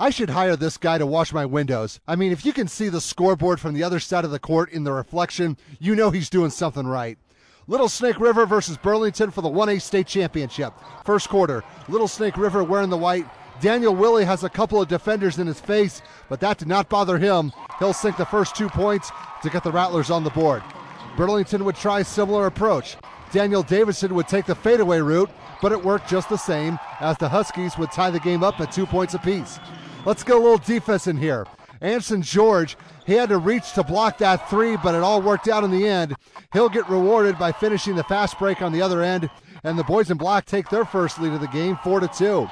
I should hire this guy to wash my windows. I mean, if you can see the scoreboard from the other side of the court in the reflection, you know he's doing something right. Little Snake River versus Burlington for the 1A state championship. First quarter, Little Snake River wearing the white. Daniel Willie has a couple of defenders in his face, but that did not bother him. He'll sink the first 2 points to get the Rattlers on the board. Burlington would try a similar approach. Daniel Davidson would take the fadeaway route, but it worked just the same as the Huskies would tie the game up at 2 points apiece. Let's get a little defense in here. Anson George, he had to reach to block that three, but it all worked out in the end. He'll get rewarded by finishing the fast break on the other end, and the boys in black take their first lead of the game, 4-2.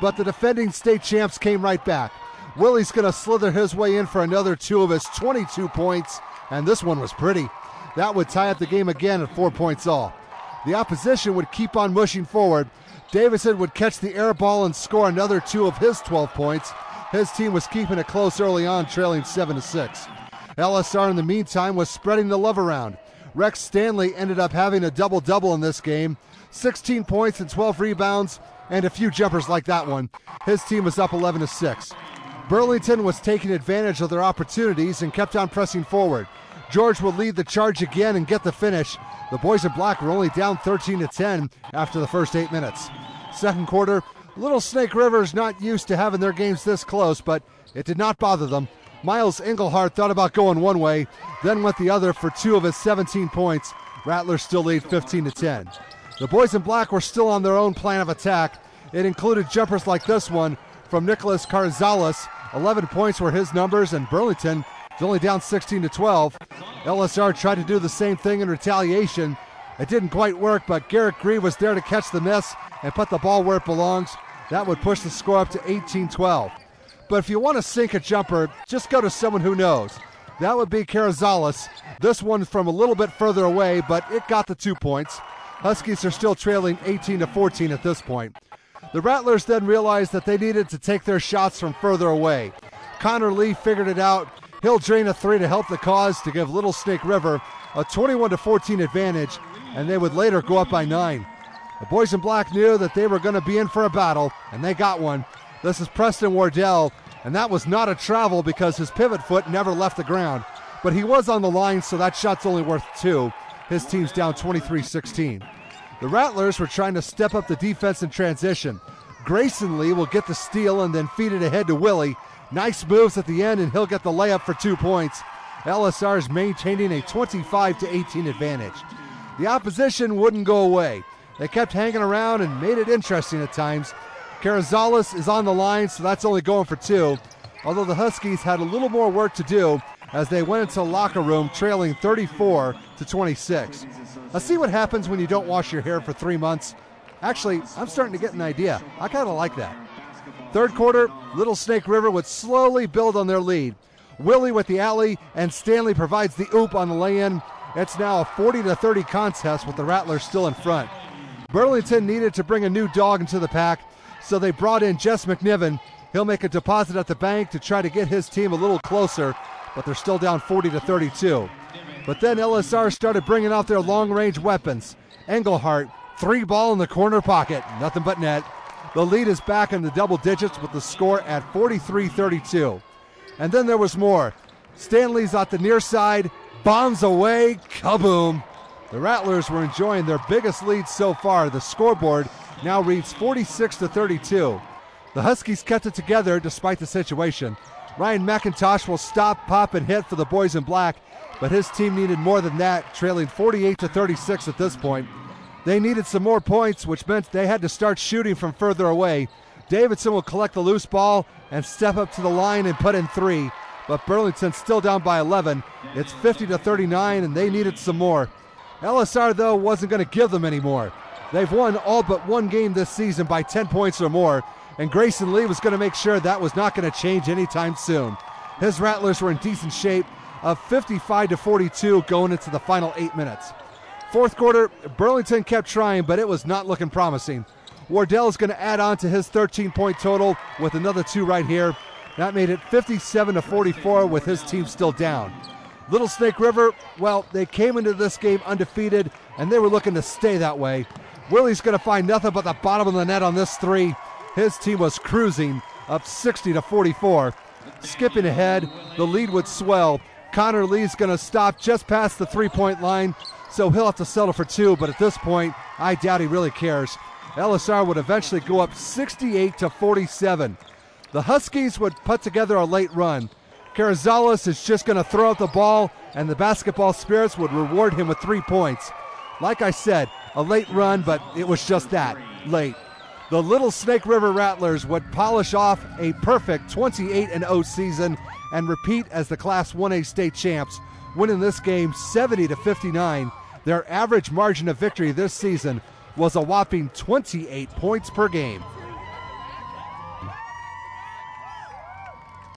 But the defending state champs came right back. Willie's going to slither his way in for another 2 of his 22 points, and this one was pretty. That would tie up the game again at 4 points all. The opposition would keep on mushing forward. Davidson would catch the air ball and score another 2 of his 12 points. His team was keeping it close early on, trailing 7-6. LSR in the meantime was spreading the love around. Rex Stanley ended up having a double-double in this game. 16 points and 12 rebounds and a few jumpers like that one. His team was up 11-6. Burlington was taking advantage of their opportunities and kept on pressing forward. George would lead the charge again and get the finish. The boys in black were only down 13-10 after the first 8 minutes. Second quarter, Little Snake River is not used to having their games this close, but it did not bother them. Miles Engelhardt thought about going one way, then went the other for 2 of his 17 points. Rattlers still lead 15-10. The boys in black were still on their own plan of attack. It included jumpers like this one from Nicholas Carzales. 11 points were his numbers, and Burlington is only down 16-12. LSR tried to do the same thing in retaliation. It didn't quite work, but Garrett Grieve was there to catch the miss and put the ball where it belongs. That would push the score up to 18-12. But if you want to sink a jumper, just go to someone who knows. That would be Carazales. This one from a little bit further away, but it got the 2 points. Huskies are still trailing 18-14 at this point. The Rattlers then realized that they needed to take their shots from further away. Connor Lee figured it out. He'll drain a 3 to help the cause to give Little Snake River a 21-14 advantage, and they would later go up by 9. The boys in black knew that they were going to be in for a battle, and they got one. This is Preston Wardell, and that was not a travel because his pivot foot never left the ground. But he was on the line, so that shot's only worth 2. His team's down 23-16. The Rattlers were trying to step up the defense in transition. Grayson Lee will get the steal and then feed it ahead to Willie. Nice moves at the end, and he'll get the layup for 2 points. LSR is maintaining a 25-18 advantage. The opposition wouldn't go away. They kept hanging around and made it interesting at times. Carazales is on the line, so that's only going for 2. Although the Huskies had a little more work to do as they went into the locker room trailing 34-26. Now see what happens when you don't wash your hair for 3 months? Actually, I'm starting to get an idea. I kind of like that. Third quarter, Little Snake River would slowly build on their lead. Willie with the alley, and Stanley provides the oop on the lay-in. It's now a 40-30 contest with the Rattlers still in front. Burlington needed to bring a new dog into the pack, so they brought in Jess McNiven. He'll make a deposit at the bank to try to get his team a little closer, but they're still down 40-32. But then LSR started bringing out their long-range weapons. Engelhardt, 3-ball in the corner pocket, nothing but net. The lead is back in the double digits with the score at 43-32. And then there was more. Stanley's at the near side, bombs away, kaboom. The Rattlers were enjoying their biggest lead so far. The scoreboard now reads 46-32. The Huskies kept it together despite the situation. Ryan McIntosh will stop, pop, and hit for the boys in black, but his team needed more than that, trailing 48-36 at this point. They needed some more points, which meant they had to start shooting from further away. Davidson will collect the loose ball and step up to the line and put in 3, but Burlington's still down by 11. It's 50-39, and they needed some more. LSR, though, wasn't going to give them any more. They've won all but one game this season by 10 points or more, and Grayson Lee was going to make sure that was not going to change anytime soon. His Rattlers were in decent shape of 55-42 going into the final 8 minutes. Fourth quarter, Burlington kept trying, but it was not looking promising. Wardell is going to add on to his 13-point total with another 2 right here. That made it 57-44 with his team still down. Little Snake River, well, they came into this game undefeated, and they were looking to stay that way. Willie's going to find nothing but the bottom of the net on this 3. His team was cruising. up 60-44. Skipping ahead, the lead would swell. Connor Lee's going to stop just past the three-point line, so he'll have to settle for two, but at this point, I doubt he really cares. LSR would eventually go up 68-47. The Huskies would put together a late run. Carrizales is just going to throw out the ball, and the basketball spirits would reward him with 3 points. Like I said, a late run, but it was just that, late. The Little Snake River Rattlers would polish off a perfect 28-0 season and repeat as the Class 1A state champs, winning this game 70-59. Their average margin of victory this season was a whopping 28 points per game.